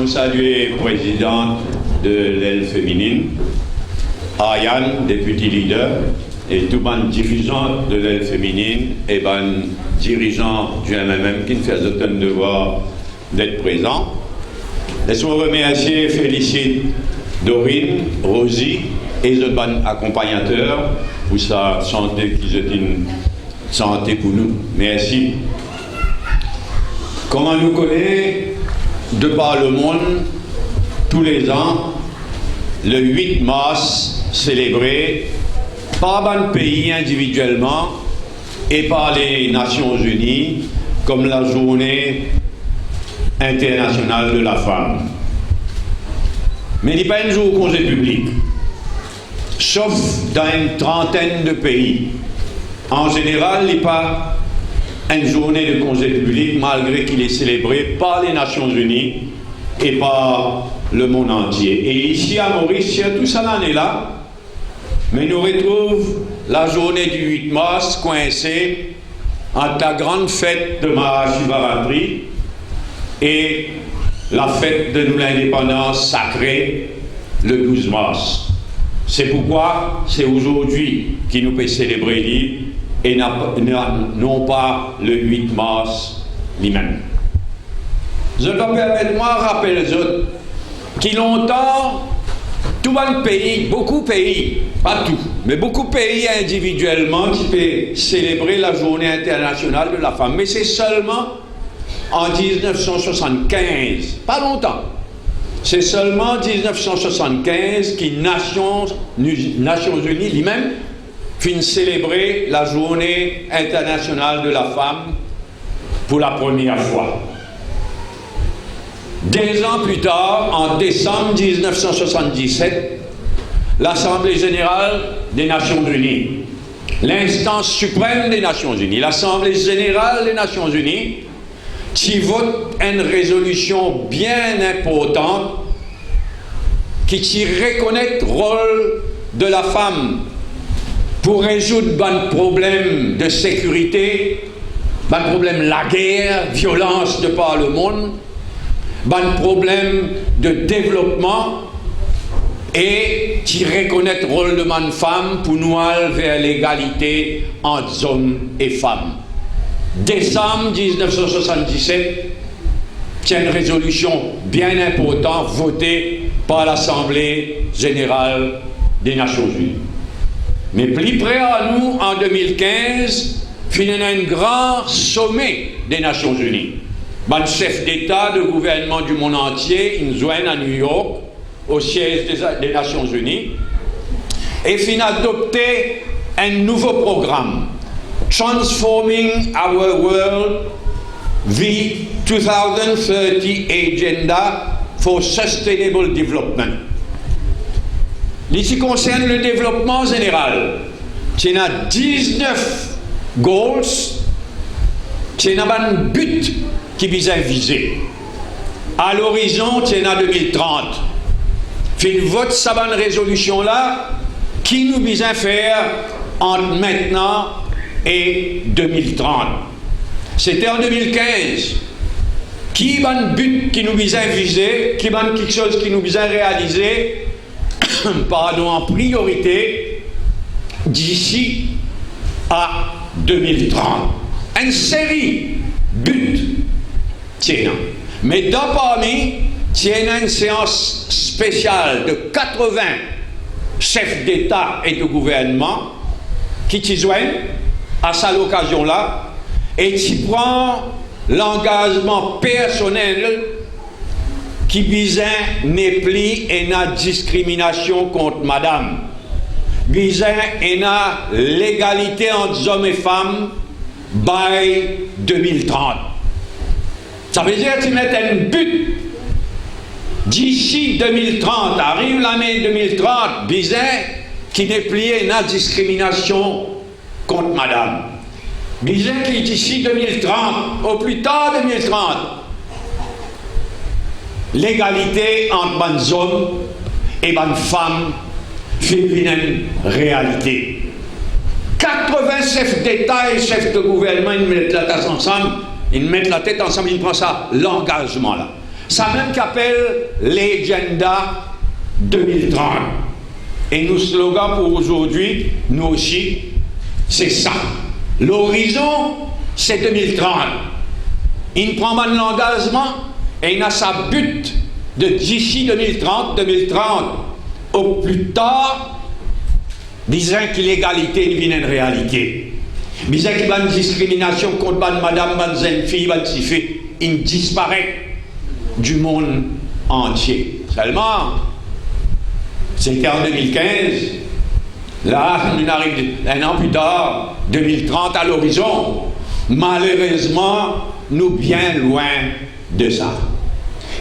Nous saluons présidente de l'aile féminine, Ariane, député leader, et tout le dirigeant de l'aile féminine et ben dirigeant du MMM qui nous fait autant de devoir d'être présent. Laissez-moi remercier et féliciter Dorine, Rosie et les autres accompagnateurs pour sa santé qui est une santé pour nous. Merci. Comme on nous connaît, de par le monde, tous les ans, le 8 mars, célébré par un pays individuellement et par les Nations Unies comme la journée internationale de la femme. Mais il n'est pas un jour congé public, sauf dans une trentaine de pays. En général, il n'est pas une journée de congé public, malgré qu'il est célébré par les Nations Unies et par le monde entier. Et ici à Maurice, tout ça en est là, mais nous retrouvons la journée du 8 mars coincée entre la grande fête de Mahashivaratri et la fête de l'indépendance sacrée le 12 mars. C'est pourquoi c'est aujourd'hui qu'il nous peut célébrer et non pas le 8 mars lui-même. Je dois permettre-moi de rappeler les autres qui longtemps, tout le pays, beaucoup de pays, pas tout, mais beaucoup de pays individuellement qui peuvent célébrer la journée internationale de la femme. Mais c'est seulement en 1975, pas longtemps. C'est seulement en 1975 que Nations Unies lui-même finit célébrer la journée internationale de la femme pour la première fois. 2 ans plus tard, en décembre 1977, l'Assemblée générale des Nations Unies, l'instance suprême des Nations Unies, l'Assemblée générale des Nations Unies, qui vote une résolution bien importante qui reconnaît le rôle de la femme pour résoudre un problème de sécurité, un problème de la guerre, violence de par le monde, un problème de développement et qui reconnaît le rôle de la femme pour nous aller vers l'égalité entre hommes et femmes. Décembre 1977, c'est une résolution bien importante votée par l'Assemblée générale des Nations Unies. Mais plus près à nous, en 2015, il y a un grand sommet des Nations Unies. Un chef d'État, de gouvernement du monde entier, ils joignent à New York, au siège des Nations Unies, et il a adopté un nouveau programme. Transforming Our World, the 2030 Agenda for Sustainable Development. Ici concerne le développement général. Il y a 19 goals, il y a un but qui vise à viser. À l'horizon, il y a 2030. Puis vote cette résolution-là qui nous vise à faire entre maintenant et 2030. C'était en 2015. Qui va un but qui nous vise à viser, qui va quelque chose qui nous vise à réaliser, pardon, en priorité d'ici à 2030. Une série de buts. Tiens. Mais dans parmi, tiens une séance spéciale de 80 chefs d'État et de gouvernement qui t'y joignent à cette occasion-là et qui prend l'engagement personnel qui vise à ne plus et la discrimination contre madame, vise à l'égalité entre hommes et femmes by 2030. Ça veut dire qu'ils mettent un but d'ici 2030, arrive l'année 2030, vise qui n'est plus la discrimination contre madame. Disait qu'il d'ici 2030, au plus tard 2030, l'égalité entre les hommes et les femmes fait une réalité. 80 chefs d'État et chefs de gouvernement, ils mettent la tête ensemble, ils prennent ça, l'engagement là. Ça même qu'appelle l'agenda 2030. Et nos slogans pour aujourd'hui, nous aussi, c'est ça. L'horizon, c'est 2030. Il prend mal l'engagement et il a sa but de d'ici 2030, au plus tard, disant que l'égalité devient une réalité. Disant qu'il y a une discrimination contre madame, jeune fille, fille, il disparaît du monde entier. Seulement, c'était en 2015, là, on arrive un an plus tard, 2030 à l'horizon. Malheureusement, nous bien loin de ça.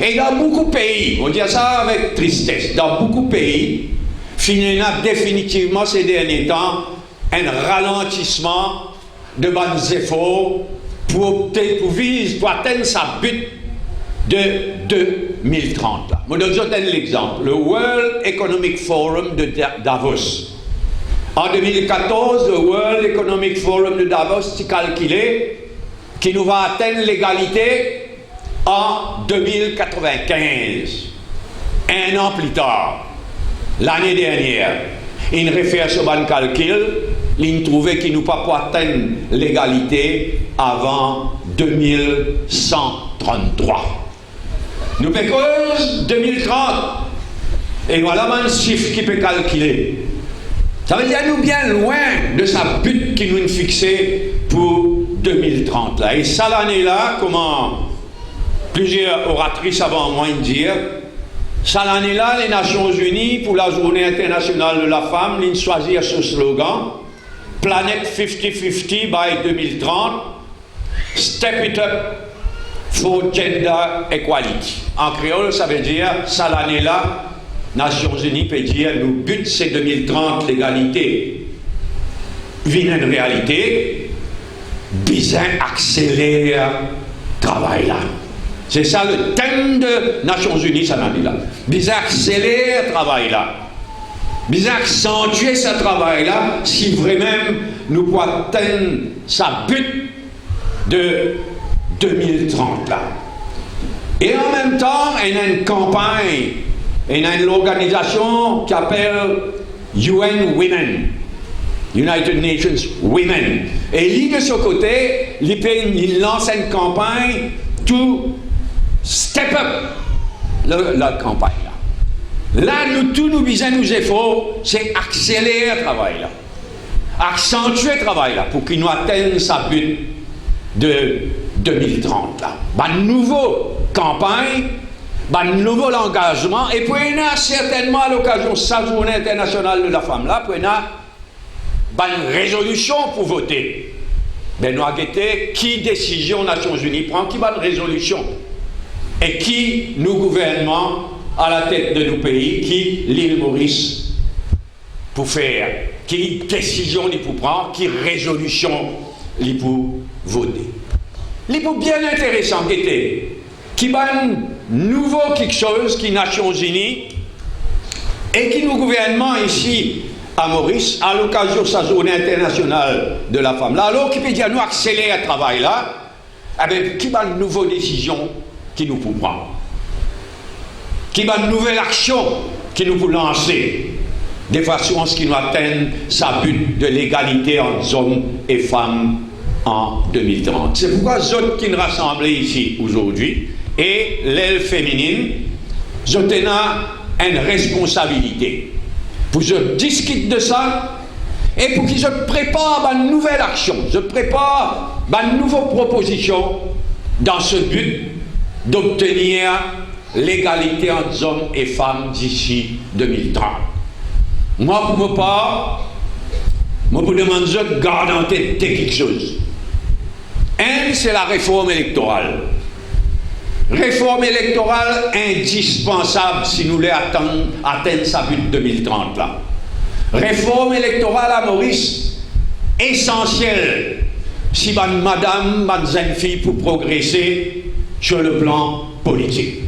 Et dans beaucoup de pays, on dit ça avec tristesse, dans beaucoup de pays, finalement, définitivement ces derniers temps, un ralentissement de bons efforts pour atteindre sa but de 2030. Là. Je vous donne l'exemple. Le World Economic Forum de Davos. En 2014, le World Economic Forum de Davos s'est calculé qu'il nous va atteindre l'égalité en 2095. Un an plus tard, l'année dernière, il réfère sur un calcul, il trouvait qu'il nous pas pour atteindre l'égalité avant 2133. Nous pécons 2030. Et voilà un chiffre qui peut calculer. Ça veut dire nous bien loin de sa but qui nous fixé pour 2030. Là. Et ça l'année-là, comment plusieurs oratrices avant moi dire, ça l'année-là, les Nations Unies, pour la Journée internationale de la femme, ils choisirent ce slogan, Planet 50-50 by 2030, Step it up for gender equality. En créole, ça veut dire, ça l'année-là, Nations Unies peut dire, le but c'est 2030, l'égalité. Vient une réalité, bien accélérer le travail là. C'est ça le thème de Nations Unies, ça l'année-là. Bien accélérer le travail là. Bien accentuer ce travail là, si vraiment nous pouvons atteindre sa but de 2030 là. Et en même temps, il y a une campagne, il y a une organisation qui s'appelle UN Women, United Nations Women. Et lui de ce côté, il lance une campagne to step up la campagne là. Là, nous visons nos efforts, c'est accélérer le travail là, accentuer le travail là, pour qu'il nous atteigne sa but de 2030 là. Une nouvelle campagne, un nouveau engagement, et puis il y a certainement à l'occasion de sa journée internationale de la femme là, puis il y a une résolution pour voter. Ben nous avons guetté qui décision Nations Unies prend, qui va une résolution, et qui nous gouvernement à la tête de nos pays, qui l'île Maurice pour faire, qui décision il pour prendre, qui résolution il pour voter. Il est bien intéressant qui va un nouveau quelque chose qui Nations Unies et qui nous gouvernement ici à Maurice à l'occasion de sa journée internationale de la femme là, alors qui peut dire nous accélérer le travail là, qui va une nouvelle décision qui nous peut prendre, qui va une nouvelle action qui nous peut lancer de façon à ce qu'il nous atteigne sa but de l'égalité entre hommes et femmes en 2030. C'est pourquoi les autres qui nous rassemblent ici aujourd'hui et l'aile féminine, ils ont une responsabilité. Pour qu'ils discutent de ça et pour qu'ils se préparent à une nouvelle action, se préparent à une nouvelle proposition dans ce but d'obtenir l'égalité entre hommes et femmes d'ici 2030. Moi, pour ma part, moi, pour demander de garder en tête quelque chose. Un, c'est la réforme électorale. Réforme électorale indispensable si nous voulons atteindre sa but 2030 là. Réforme électorale à Maurice, essentielle si madame, jeune fille pour progresser sur le plan politique.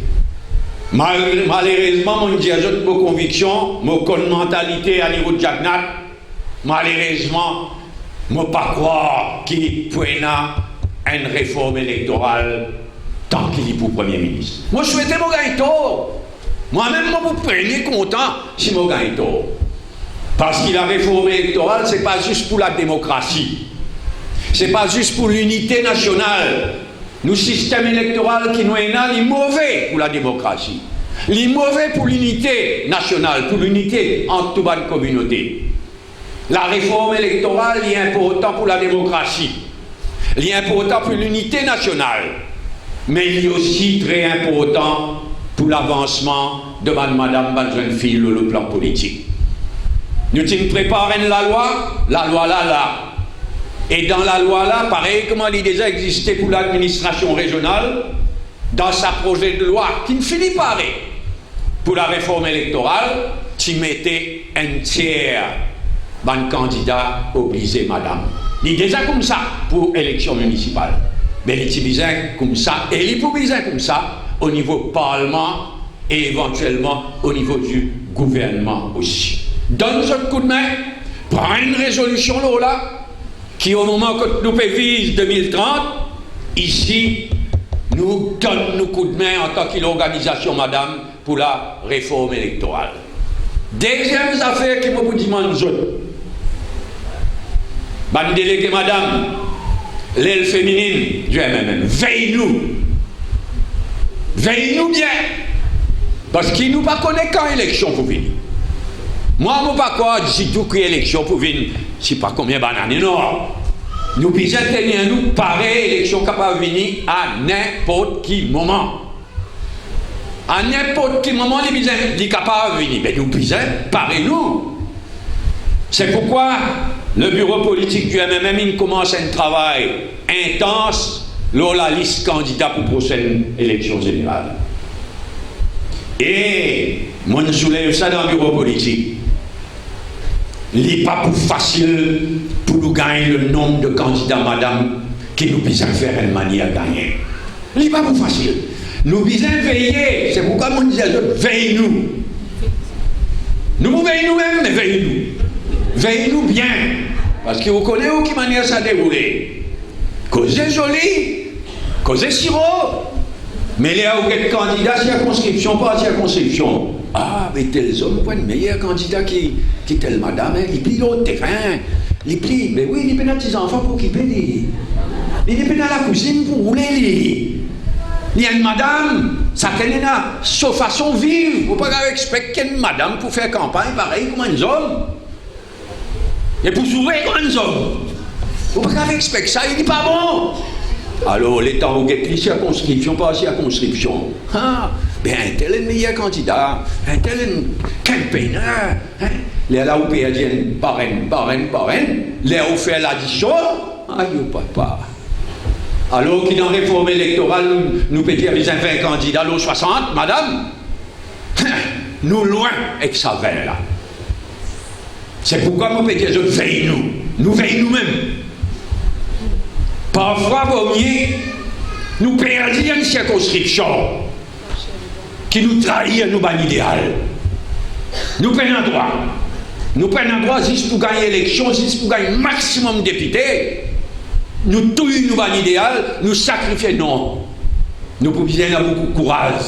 Malheureusement, mon diazote, mon conviction, mon mentalité à niveau de Jagnat, malheureusement, je ne pas croire qu'il y ait une réforme électorale tant qu'il est pour Premier ministre. Moi, je souhaitais mon gagne tort. Moi-même, moi, vous premier content si mon gagne tort. Parce que la réforme électorale, ce n'est pas juste pour la démocratie. Ce n'est pas juste pour l'unité nationale. Nous, système électoral qui nous est là, il est mauvais pour la démocratie. Il est mauvais pour l'unité nationale, pour l'unité entre toutes les communautés. La réforme électorale est importante pour la démocratie. Il est important pour l'unité nationale. Mais il est aussi très important pour l'avancement de madame jeune fille sur le plan politique. Nous préparons la loi là. Et dans la loi là, pareil, comment il a déjà existé pour l'administration régionale, dans sa projet de loi, qui ne finit pas pour la réforme électorale, tu mettais un tiers d'un candidat obligé, madame. Il est déjà comme ça pour l'élection municipale. Mais il est bien comme ça, et il est bien comme ça au niveau parlement et éventuellement au niveau du gouvernement aussi. Donne ce coup de main, prends une résolution là, qui au moment que nous vise 2030, ici, nous donne nos coups de main en tant qu'organisation, madame, pour la réforme électorale. Deuxième affaire qui me dit, ban délégué, madame, l'aile féminine du MMM, veille-nous. Veille-nous bien. Parce qu'il nous pas connaît quand l'élection pour venir. Moi, je ne sais pas quoi, d'ici tout que l'élection pour venir, je ne sais pas combien d'années, non. Nous pouvons tenir nous pareil, l'élection capable de venir à n'importe quel moment. À n'importe quel moment, les sont capables de venir. Mais nous pouvons pareil nous. C'est pourquoi le bureau politique du MMM commence un travail intense sur la liste candidat pour la prochaine élection générale. Et moi, je soulève ça dans le bureau politique. Il n'est pas plus facile pour nous gagner le nombre de candidats, madame, qui nous puissent faire une manière de gagner. Il n'est pas plus facile. Nous devons veiller. C'est pourquoi on dit à l'autre, veille-nous. Nous veillons nous-mêmes, mais veillez-nous. Veillez-nous bien. Parce que vous connaissez où qui manière ça dérouler. Causez joli, causez sirop. Mais les candidats, circonscription, pas circonscription. Ah, mais tel homme, pas le meilleur candidat qui telle madame, il plie l'autre terrain. Il plie, mais oui, il est dans petits enfants pour occuper les. Il est dans la cuisine pour rouler les. Il y a une madame, ça connaît sa façon vive. Vous ne pouvez pas expecter une madame pour faire campagne pareil comme un homme. Et pour sourire comme un homme. Vous ne pouvez pas expecter ça, il n'est pas bon. Alors, l'État vous guette circonscription, pas circonscription. Ah, bien, un tel est le meilleur candidat, un tel est un campagneur. Hein? Là où il y a une parraine. Là où fait l'addition, aïe, papa. Alors qu'il dans la réforme électorale, nous peut dire les 20 candidats, l'eau 60, madame. Nous loin avec ça veille là. C'est pourquoi nous peut dire, je veille nous. Nous veillons nous-mêmes. Parfois, vaut mieux nous perdre une circonscription qui nous trahit à nous ban idéal. Nous prenons un droit. Nous prenons un droit juste pour gagner l'élection, juste pour gagner maximum de députés. Nous tuons nous ban idéal, nous sacrifions. Non. Nous pouvons avoir beaucoup de courage.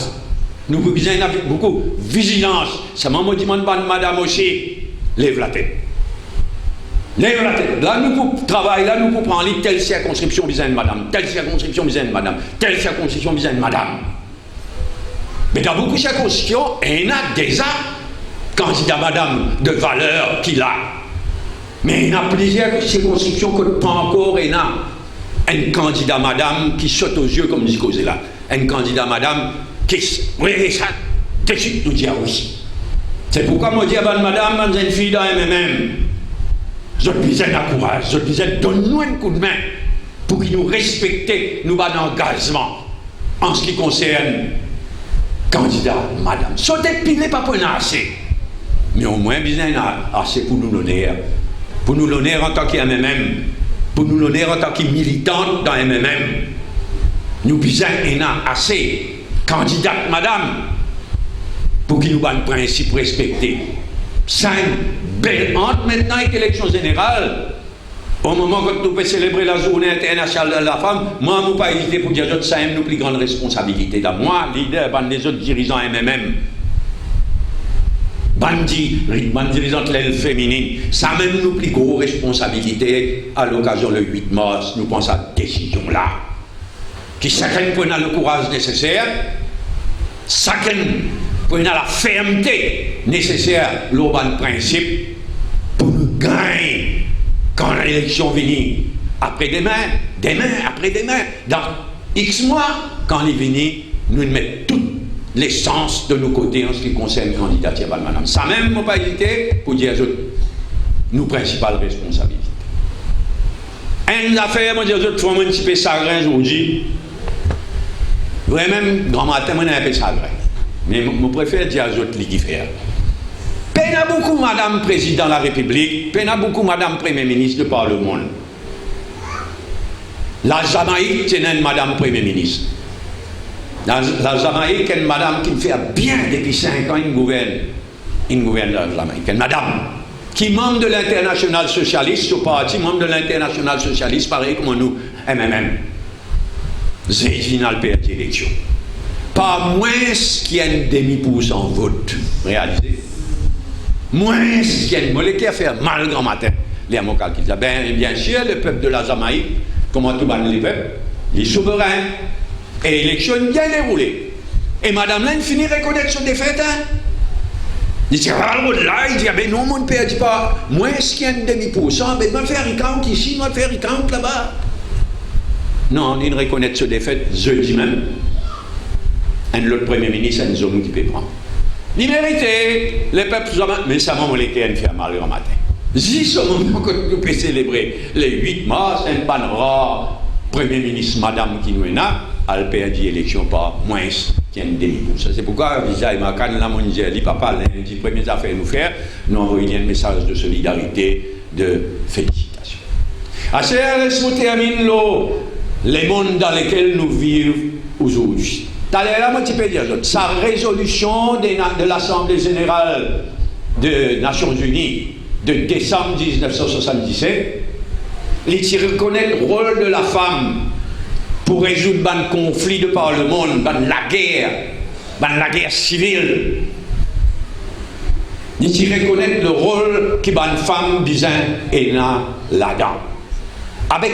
Nous pouvons avoir beaucoup de vigilance. C'est mon demande, madame aussi. Lève la tête. Lève la tête. Là, nous pouvons travailler, là, nous pouvons prendre telle circonscription besoin de madame, telle circonscription besoin de madame, telle circonscription besoin de madame. Mais dans beaucoup de circonscriptions, il y a déjà candidat madame de valeur qu'il a. Mais il y a plusieurs circonscriptions que pas encore il y a un candidat madame qui saute aux yeux comme dit cause là. Un candidat madame qui oui, ça, tout de suite nous dit oui. C'est pourquoi moi dis à madame, une fille dans MMM. Je disais la courage, je disais donne-nous un coup de main pour qu'il nous respecte nous bas d'engagement en ce qui concerne candidat madame. Sauter pilé pas pour assez. Mais au moins bien assez pour nous l'honneur. Pour nous l'honneur en tant qu'MMM, pour nous l'honneur en tant que militante dans MMM. Nous besoin assez candidate madame pour qu'il nous ait un principe respecté. C'est une belle honte maintenant avec l'élection générale. Au moment où nous pouvons célébrer la journée internationale de la femme, moi, je n'ai pas hésité pour dire que ça a une plus grande responsabilité. Moi, leader, les autres dirigeants MMM, dirigeants de l'aile féminine, ça a même une plus grosse responsabilité à l'occasion le 8 mars. Nous pensons à cette décision-là. Qui chacun prenne le courage nécessaire, chacun prenne la fermeté nécessaire, l'urban principe, pour nous gagner. Quand l'élection vient, après-demain, après-demain, dans X mois, quand elle vient, nous mettons toutes les chances de nos côtés en ce qui concerne la candidature à madame. Ça même, je n'ai pas hésité pour dire nos principales responsabilités. Une affaire, moi, je dis, faut un petit peu chagrin aujourd'hui. Vraiment, grand matin, je suis un peu chagrin. Mais je préfère dire aux autres qui font. Peine à beaucoup, Madame Président de la République, peine à beaucoup, Madame Premier Ministre de par le monde. La Jamaïque, c'est une Madame Premier Ministre. La Jamaïque, c'est une Madame qui me fait bien depuis 5 ans, une gouverne la Jamaïque. Une Madame qui est membre de l'International Socialiste, ce parti, membre de l'International Socialiste, pareil comme nous, MMM. C'est final perdu l'élection. Pas moins qu'il y a une demi-pourcent vote réalisé. Moins qu'il y a une molécule qui a fait mal grand matin. Les mots calculent. Bien sûr, le peuple de la Jamaïque, comment tout le les peuples, les souverains, et l'élection bien déroulée. Et Madame Laine finit de reconnaître son défaite. Il dit, là, il dit, ben non, on ne perd pas. Moins qu'il y a une demi-pourcent, ben, on va faire un compte ici, on va faire un compte là-bas. Non, il reconnaît ce défaite jeudi même. Un autre Premier ministre, un zone qui peut prendre. Il méritait, les peuples, mais ça m'a molesté à faire mal le matin. Si ce moment que nous pouvons célébrer le 8 mars, un ban rare Premier ministre, Madame qui nous est là, elle perd l'élection par moins qu'il y a une demi-pourcent. C'est pourquoi, Visa et Macan, la mondiale, papa, les premières affaires à nous faire, nous envoyons un message de solidarité, de félicitations. À ce moment, termine les mondes dans lesquels nous vivons aujourd'hui. Sa résolution de l'Assemblée générale des Nations Unies de décembre 1977, il reconnaît le rôle de la femme pour résoudre le conflit de par le monde, la guerre civile. Il reconnaît le rôle que la femme est là-dedans. Avec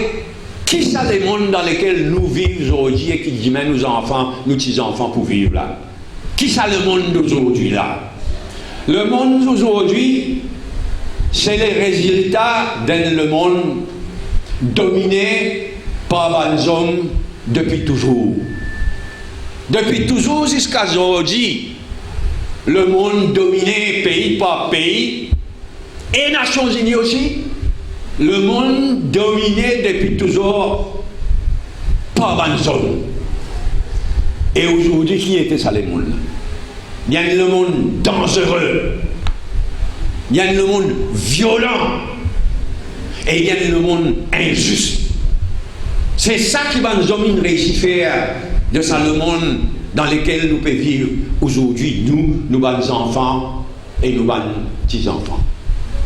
qui sont les mondes dans lesquels nous vivons aujourd'hui et qui disent mais nos enfants, nos petits-enfants pour vivre là? Qui sont le monde d'aujourd'hui là? Le monde d'aujourd'hui, c'est les résultats d'un monde dominé par les hommes depuis toujours. Depuis toujours jusqu'à aujourd'hui, le monde dominé pays par pays et Nations Unies aussi. Le monde dominé depuis toujours par les hommes. Et aujourd'hui, qui était ça le monde? Il y a le monde dangereux. Il y a le monde violent. Et il y a le monde injuste. C'est ça qui va nous amener réussir faire de ça le monde dans lequel nous pouvons vivre aujourd'hui, nous enfants et nous petits-enfants.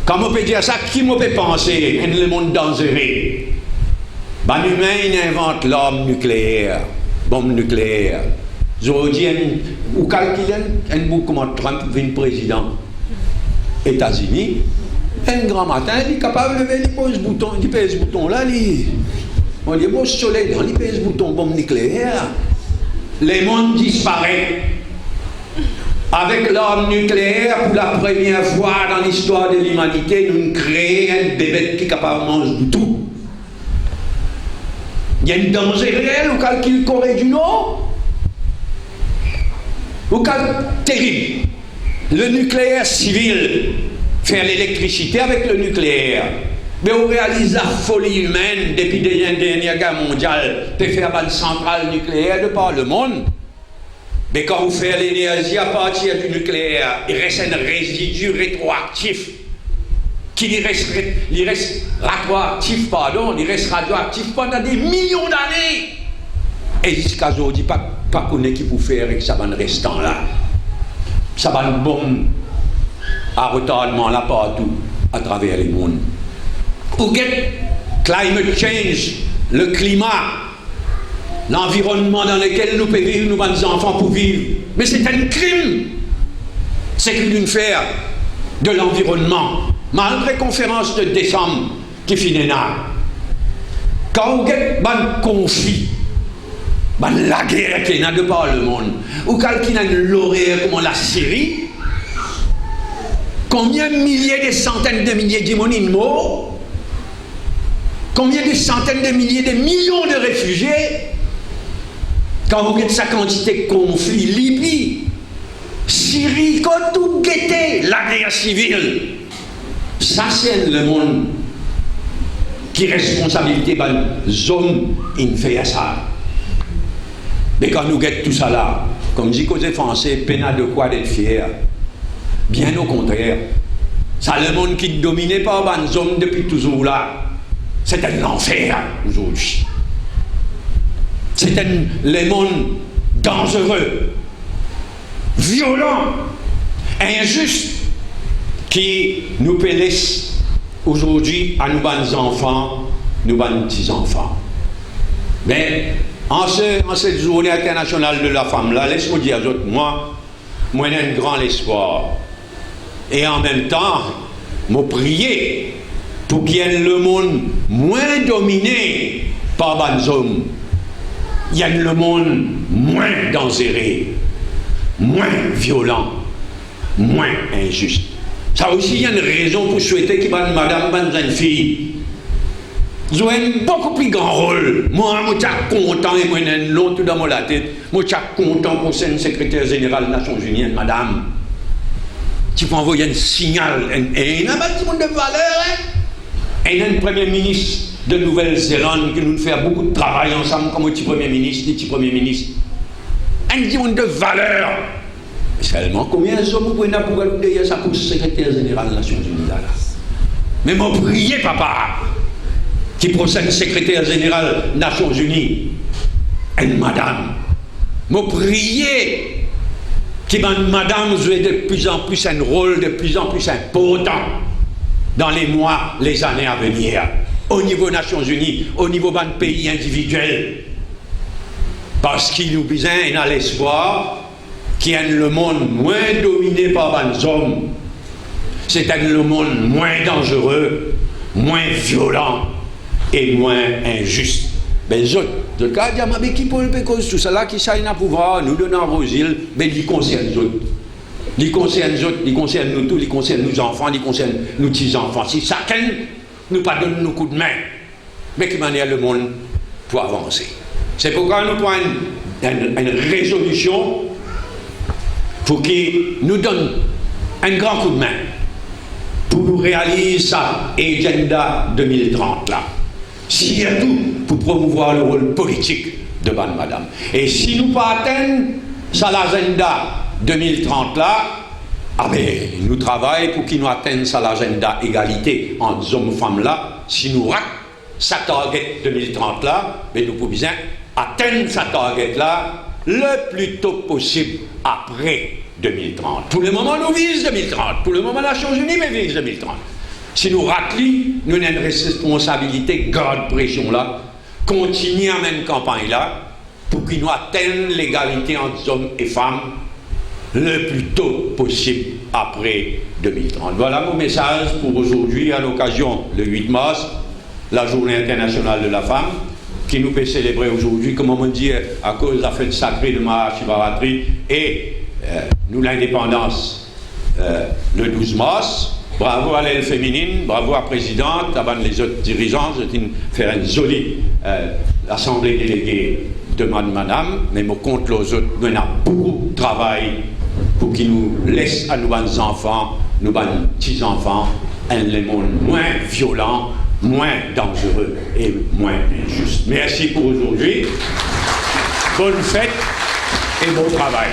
Quand on peut dire ça, qui peut penser que le monde dangereux? L'humain invente l'arme nucléaire, bombe nucléaire. Aujourd'hui, vous calculez un bout comme Trump devient président des États-Unis. Un grand matin, il est capable de lever le bouton, il pèse ce bouton là, on dit bon soleil, il pèse ce bouton bombe nucléaire. Le monde disparaît. Avec l'arme nucléaire, pour la première fois dans l'histoire de l'humanité, nous créons un bébé qui est capable de manger tout. Il y a un danger réel au calcul Corée du Nord. Au cas terrible. Le nucléaire civil, faire l'électricité avec le nucléaire. Mais on réalise la folie humaine depuis la dernière guerre mondiale de faire une centrale nucléaire de par le monde. Mais quand vous faites l'énergie à partir du nucléaire, il reste un résidu rétroactif. Il reste radioactif pendant des millions d'années. Et jusqu'à aujourd'hui, pas qu'on ait qui pour faire avec ça va restant là. Ça va une bombe à retardement là partout, à travers le monde. Ou climate change, le climat, l'environnement dans lequel nous pouvons vivre, nous, nos enfants, pour vivre. Mais c'est un crime, c'est qu'une faire de l'environnement. Malgré la conférence de décembre qui finit là, quand on a un conflit, la guerre qui est de par le monde, ou quelqu'un a une lauréat comme la Syrie, combien de milliers, des centaines de milliers de monde morts, combien de centaines de milliers, de millions de réfugiés, quand vous regardez sa quantité de conflits, Libye, Syrie, quand tout guettait, la guerre civile, ça c'est le monde qui responsabilité des hommes qui fait ça. Mais quand nous guettons tout ça là, comme dit les Français, peine de quoi d'être fier. Bien au contraire, ça le monde qui ne dominait pas les hommes depuis toujours là. C'est un enfer aujourd'hui. C'est le monde dangereux, violent, injuste, qui nous laisse aujourd'hui à nous, nos enfants, nous, nos petits-enfants. Mais en cette journée internationale de la femme là, laisse-moi dire, moi j'ai un grand espoir. Et en même temps, je prie pour qu'il y ait le monde moins dominé par les hommes. Il y a le monde moins dangereux, moins violent, moins injuste. Ça aussi, il y a une raison pour souhaiter que madame, une fille, jouent un beaucoup plus grand rôle. Moi, je suis content, et moi, j'ai un long tout dans la tête, moi, je suis content pour ser secrétaire général des Nations Unies, madame. Tu peux envoyer un signal, et il y a un bâtiment de valeur, et il y a un premier ministre de Nouvelle-Zélande qui nous fait beaucoup de travail ensemble comme petit premier ministre, petit premier ministre. Un bâtiment de valeur. Seulement, combien d'hommes vous pouvez pour dire ça pour le secrétaire général des Nations Unies là? Mais moi, priez, papa, qui procède secrétaire général des Nations Unies, une madame. Moi, priez, qui madame joue de plus en plus un rôle de plus en plus important dans les mois, les années à venir, au niveau des Nations Unies, au niveau d'un pays individuel. Parce qu'il nous besoin, il a l'espoir qu'il y ait le monde moins dominé par les hommes, c'est le monde moins dangereux, moins violent et moins injuste. Mais les autres, mais qui peut le cause tout cela qui s'aille à pouvoir nous donner vos îles, mais ils concernent les autres. Ils concernent les autres, ils concernent nous tous, ils concernent nos enfants, ils concernent nos petits-enfants. Si chacun nous pas donne nos coups de main, mais qui manière le monde pour avancer. C'est pourquoi nous prenons une résolution pour qu'il nous donne un grand coup de main pour nous réaliser ça, Agenda 2030 là. Surtout pour promouvoir le rôle politique de madame. Et si nous pas atteignons ça l'agenda 2030 là, ah ben, nous travaillons pour qu'il nous atteigne ça l'agenda égalité entre hommes et femmes là. Si nous ratons sa target 2030 là, mais nous pouvons bien atteindre sa target là le plus tôt possible après 2030. Pour le moment, nous visons 2030. Pour le moment, la Nations Unies vise 2030. Si nous ratons, nous avons une responsabilité, garde pression là, continuer à mener une campagne là, pour qu'ils nous atteignent l'égalité entre hommes et femmes le plus tôt possible après 2030. Voilà mon message pour aujourd'hui, à l'occasion, le 8 mars, la Journée internationale de la femme, qui nous peut célébrer aujourd'hui, comme on dit, à cause de la fête sacrée de Mahashivaratri et nous l'indépendance le 12 mars. Bravo à l'aile féminine, bravo à la présidente, avant les autres dirigeants, je vais faire une jolie assemblée déléguée de madame, mais mon compte les autres, nous avons beaucoup de travail pour qu'ils nous laissent à nous, nos enfants, nos petits-enfants, un monde moins violent, moins dangereux et moins injuste. Merci pour aujourd'hui, bonne fête et bon travail.